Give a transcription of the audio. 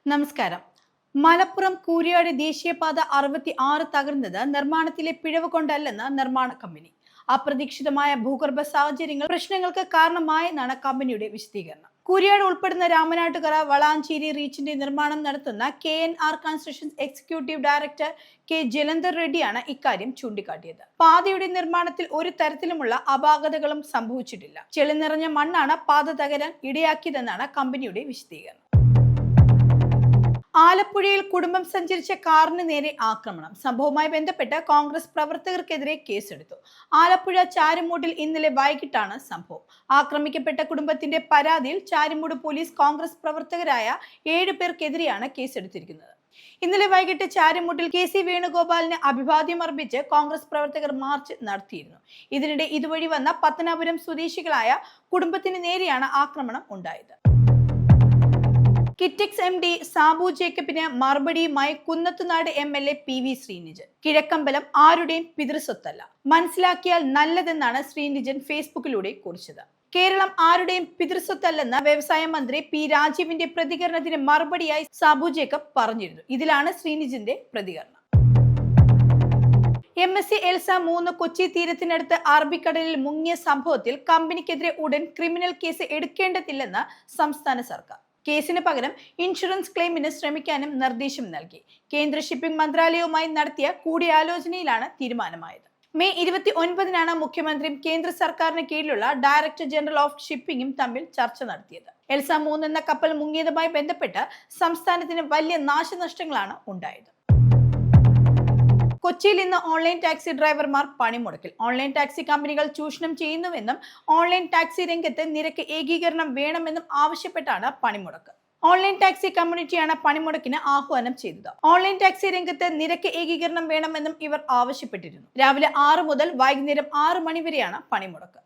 നമസ്കാരം. മലപ്പുറം കൂരിയാട് ദേശീയപാത 66 തകർന്നത് നിർമ്മാണത്തിലെ പിഴവ് കൊണ്ടല്ലെന്ന് നിർമ്മാണ കമ്പനി. അപ്രതീക്ഷിതമായ ഭൂഗർഭ സാഹചര്യങ്ങൾ പ്രശ്നങ്ങൾക്ക് കാരണമായെന്നാണ് കമ്പനിയുടെ വിശദീകരണം. കൂരിയാട് ഉൾപ്പെടുന്ന രാമനാട്ടുകര വളാഞ്ചേരി റീച്ചിന്റെ നിർമ്മാണം നടത്തുന്ന KNR constructions executive director K Jalandhar റെഡ്ഡിയാണ് ഇക്കാര്യം ചൂണ്ടിക്കാട്ടിയത്. പാതയുടെ നിർമ്മാണത്തിൽ ഒരു തരത്തിലുമുള്ള അപാകതകളും സംഭവിച്ചിട്ടില്ല. ചെളി നിറഞ്ഞ മണ്ണാണ് പാത തകരാൻ ഇടയാക്കിയതെന്നാണ് കമ്പനിയുടെ വിശദീകരണം. ആലപ്പുഴയിൽ കുടുംബം സഞ്ചരിച്ച കാറിന് നേരെ ആക്രമണം. സംഭവവുമായി ബന്ധപ്പെട്ട് കോൺഗ്രസ് പ്രവർത്തകർക്കെതിരെ കേസെടുത്തു. ആലപ്പുഴ ചാരുമൂടിൽ ഇന്നലെ വൈകിട്ടാണ് സംഭവം. ആക്രമിക്കപ്പെട്ട കുടുംബത്തിന്റെ പരാതിയിൽ ചാരുമൂട് പോലീസ് കോൺഗ്രസ് പ്രവർത്തകരായ 7 പേർക്കെതിരെയാണ് കേസെടുത്തിരിക്കുന്നത്. ഇന്നലെ വൈകിട്ട് ചാരുമൂട്ടിൽ KC വേണുഗോപാലിന് അഭിവാദ്യം അർപ്പിച്ച് കോൺഗ്രസ് പ്രവർത്തകർ മാർച്ച് നടത്തിയിരുന്നു. ഇതിനിടെ ഇതുവഴി വന്ന പത്തനാപുരം സ്വദേശികളായ കുടുംബത്തിന് നേരെയാണ് ആക്രമണം ഉണ്ടായത്. കിറ്റക്സ് MD സാബു ജേക്കബിന് മറുപടിയുമായി കുന്നത്തുനാട് MLA PV ശ്രീനിജൻ. കിഴക്കമ്പലം ആരുടെയും പിതൃസ്വത്തല്ല, മനസ്സിലാക്കിയാൽ നല്ലതെന്നാണ് ശ്രീനിജൻ ഫേസ്ബുക്കിലൂടെ കുറിച്ചത്. കേരളം ആരുടെയും പിതൃസ്വത്തല്ലെന്ന വ്യവസായ മന്ത്രി P രാജീവിന്റെ പ്രതികരണത്തിന് മറുപടിയായി സാബു ജേക്കബ് പറഞ്ഞിരുന്നു. ഇതിലാണ് ശ്രീനിജന്റെ പ്രതികരണം. MSC എൽസ 3 കൊച്ചി തീരത്തിനടുത്ത് അറബിക്കടലിൽ മുങ്ങിയ സംഭവത്തിൽ കമ്പനിക്കെതിരെ ഉടൻ ക്രിമിനൽ കേസ് എടുക്കേണ്ടതില്ലെന്ന് സംസ്ഥാന സർക്കാർ. കേസിന് പകരം ഇൻഷുറൻസ് ക്ലെയിമിന് ശ്രമിക്കാനും നിർദ്ദേശം നൽകി. കേന്ദ്ര ഷിപ്പിംഗ് മന്ത്രാലയവുമായി നടത്തിയ കൂടിയാലോചനയിലാണ് തീരുമാനമായത്. മെയ് 29-നാണ് മുഖ്യമന്ത്രിയും കേന്ദ്ര സർക്കാരിന് കീഴിലുള്ള ഡയറക്ടർ ജനറൽ ഓഫ് ഷിപ്പിംഗും തമ്മിൽ ചർച്ച നടത്തിയത്. എൽസ 3 എന്ന കപ്പൽ മുങ്ങിയതുമായി ബന്ധപ്പെട്ട് സംസ്ഥാനത്തിന് വലിയ നാശനഷ്ടങ്ങളാണ് ഉണ്ടായത്. കൊച്ചിയിൽ ഇന്ന് ഓൺലൈൻ ടാക്സി ഡ്രൈവർമാർ പണിമുടക്കിൽ. ഓൺലൈൻ ടാക്സി കമ്പനികൾ ചൂഷണം ചെയ്യുന്നുവെന്നും ഓൺലൈൻ ടാക്സി രംഗത്ത് നിരക്ക് ഏകീകരണം വേണമെന്നും ആവശ്യപ്പെട്ടാണ് പണിമുടക്ക്. ഓൺലൈൻ ടാക്സി കമ്മ്യൂണിറ്റിയാണ് പണിമുടക്കിന് ആഹ്വാനം ചെയ്തത്. ഓൺലൈൻ ടാക്സി രംഗത്ത് നിരക്ക് ഏകീകരണം വേണമെന്നും ഇവർ ആവശ്യപ്പെട്ടിരുന്നു. രാവിലെ 6 മുതൽ വൈകുന്നേരം 6 മണി വരെയാണ് പണിമുടക്ക്.